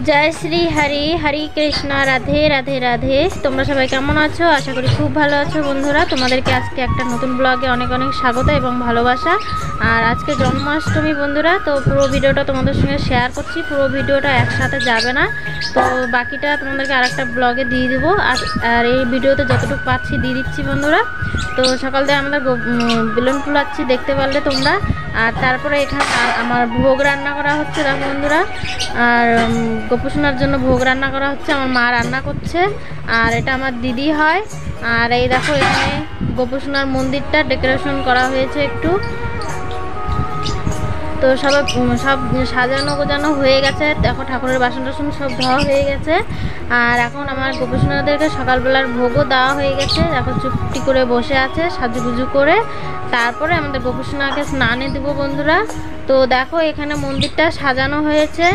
जय श्री हरि हरि कृष्णा राधे राधे राधे। তোমরা সবাই কেমন আছো? আশা করি খুব ভালো আছো বন্ধুরা। তোমাদেরকে আজকে একটা নতুন ব্লগে অনেক অনেক স্বাগত এবং ভালোবাসা। আর আজকে জন্মাষ্টমী বন্ধুরা, তো পুরো ভিডিওটা তোমাদের সঙ্গে শেয়ার করছি। পুরো ভিডিওটা একসাথে যাবে না, তো বাকিটা তোমাদেরকে আরেকটা ব্লগে দিয়ে দেবো। আর এই ভিডিওতে যতটুকু পাচ্ছি দিয়ে দিচ্ছি বন্ধুরা। তো সকাল থেকে আমাদের বেলুন ফুলাচ্ছি, দেখতে পারলে তোমরা। আর তারপরে এখানে আমার ভোগ রান্না করা হচ্ছে দেখো বন্ধুরা। আর গোপুসোনার জন্য ভোগ রান্না করা হচ্ছে, আমার মা রান্না করছে। আর এটা আমার দিদি হয়। আর এই দেখো এখানে গোপুসোনার মন্দিরটা ডেকোরেশন করা হয়েছে একটু। তো সব সাজানো গোজানো হয়ে গেছে। দেখো ঠাকুরের বাসন টাসন সব ধোয়া হয়ে গেছে। আর এখন আমার গোপুসোনাদেরকে সকালবেলার ভোগও দেওয়া হয়ে গেছে। এখন চুপটি করে বসে আছে সাজুগুজু করে। তারপরে আমাদের গোপুসোনাকে স্নানে দেবো বন্ধুরা। তো দেখো এখানে মন্দিরটা সাজানো হয়েছে।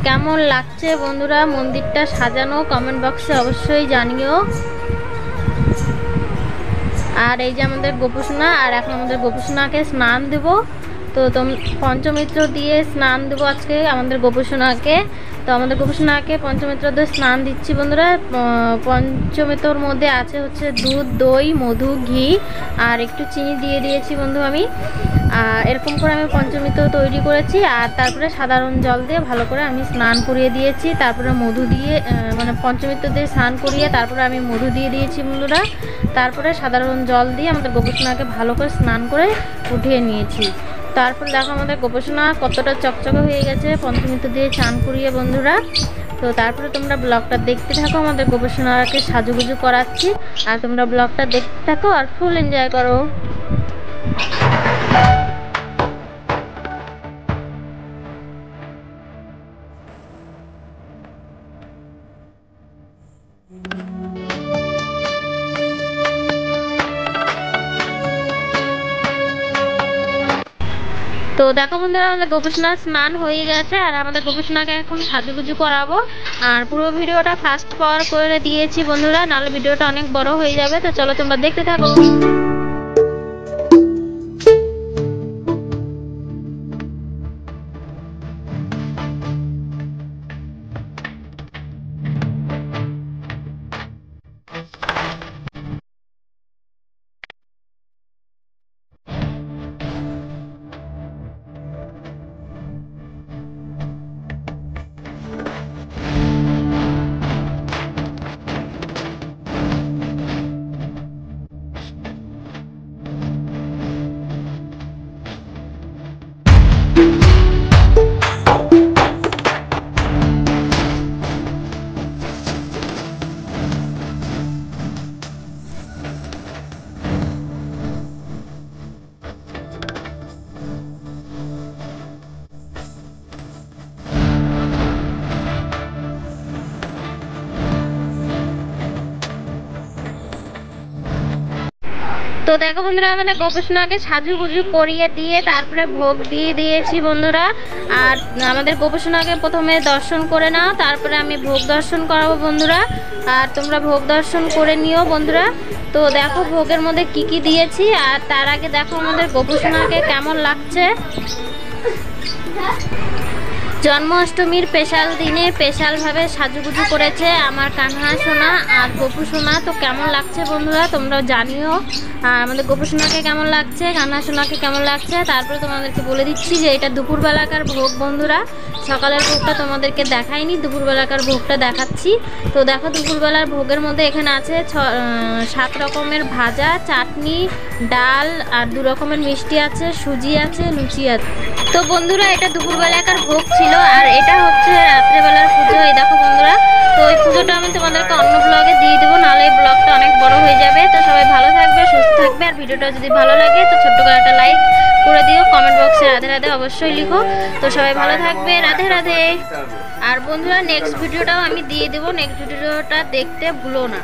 কেমন লাগছে বন্ধুরা মন্দিরটা সাজানো, কমেন্ট বক্সে অবশ্যই জানিও। আর এই যে আমাদের গোপুসোনা, আর এখন আমাদের গোপুসোনাকে স্নান দেব। তো পঞ্চমিত্র দিয়ে স্নান দেবো আজকে আমাদের গোপুসোনাকে। তো আমাদের গোপুসোনাকে পঞ্চমিত্র দিয়ে স্নান দিচ্ছি বন্ধুরা। পঞ্চমিত্রর মধ্যে আছে হচ্ছে দুধ, দই, মধু, ঘি আর একটু চিনি দিয়ে দিয়েছি বন্ধু আমি। এরকম করে আমি পঞ্চমিত্র তৈরি করেছি। আর তারপরে সাধারণ জল দিয়ে ভালো করে আমি স্নান করিয়ে দিয়েছি। তারপরে মধু দিয়ে মানে পঞ্চমিত্র দিয়ে স্নান করিয়ে তারপরে আমি মধু দিয়ে দিয়েছি বন্ধুরা। তারপরে সাধারণ জল দিয়ে আমাদের গোপুসোনাকে ভালো করে স্নান করে উঠিয়ে নিয়েছি। তারপর দেখো আমাদের গোপুসোনা কতটা চকচকে হয়ে গেছে পঞ্চমিত্র দিয়ে স্নান করিয়ে বন্ধুরা। তো তারপরে তোমরা ব্লগটা দেখতে থাকো, আমাদের গোপুসোনাকে সাজুগুজু করাচ্ছি। আর তোমরা ব্লগটা দেখতে থাকো আর ফুল এনজয় করো। তো দেখো বন্ধুরা আমাদের গোপুসোনার স্নান হয়ে গেছে। আর আমাদের গোপুসোনাকে এখন সাজুগুজু করাবো। আর পুরো ভিডিওটা ফাস্ট ফরওয়ার্ড করে দিয়েছি বন্ধুরা, নাহলে ভিডিওটা অনেক বড় হয়ে যাবে। তো চলো তোমরা দেখতে থাকো। তো দেখো বন্ধুরা আমাদের গোপুসোনাকে সাজুগুজু করিয়ে দিয়ে তারপরে ভোগ দিয়ে দিয়েছি বন্ধুরা। আর আমাদের গোপুসোনাকে প্রথমে দর্শন করে নাও, তারপরে আমি ভোগ দর্শন করাবো বন্ধুরা। আর তোমরা ভোগ দর্শন করে নিও বন্ধুরা। তো দেখো ভোগের মধ্যে কি কি দিয়েছি। আর তার আগে দেখো আমাদের গোপুসোনাকে কেমন লাগছে। জন্মাষ্টমীর স্পেশাল দিনে স্পেশালভাবে সাজুগুজু করেছে আমার কানহা সোনা আর গোপুসোনা। তো কেমন লাগছে বন্ধুরা তোমরা জানিও। আর আমাদের গোপুসোনাকে কেমন লাগছে, কানহা সোনাকে কেমন লাগছে। তারপরে তোমাদেরকে বলে দিচ্ছি যে এটা দুপুরবেলাকার ভোগ বন্ধুরা। সকালের ভোগটা তোমাদেরকে দেখাইনি, দুপুরবেলাকার ভোগটা দেখাচ্ছি। তো দেখো দুপুরবেলার ভোগের মধ্যে এখানে আছে 7 রকমের ভাজা, চাটনি, ডাল আর 2 রকমের মিষ্টি আছে, সুজি আছে, লুচি আছে। তো বন্ধুরা এটা দুপুরবেলাকার ভোগ ছিল। আর এটা হচ্ছে রাত্রেবেলার পুজো। এই দেখো বন্ধুরা, তো ওই পুজোটা আমি তোমাদেরকে অন্য ব্লগে দিয়ে দেবো, নাহলে এই ব্লগটা অনেক বড় হয়ে যাবে। তো সবাই ভালো থাকবে, সুস্থ থাকবে। আর ভিডিওটা যদি ভালো লাগে তো ছোট্ট করে একটা লাইক করে দিও, কমেন্ট বক্সে রাধে রাধে অবশ্যই লিখো। তো সবাই ভালো থাকবে, রাধে রাধে। আর বন্ধুরা নেক্সট ভিডিওটাও আমি দিয়ে দেবো, নেক্সট ভিডিওটা দেখতে ভুলো না।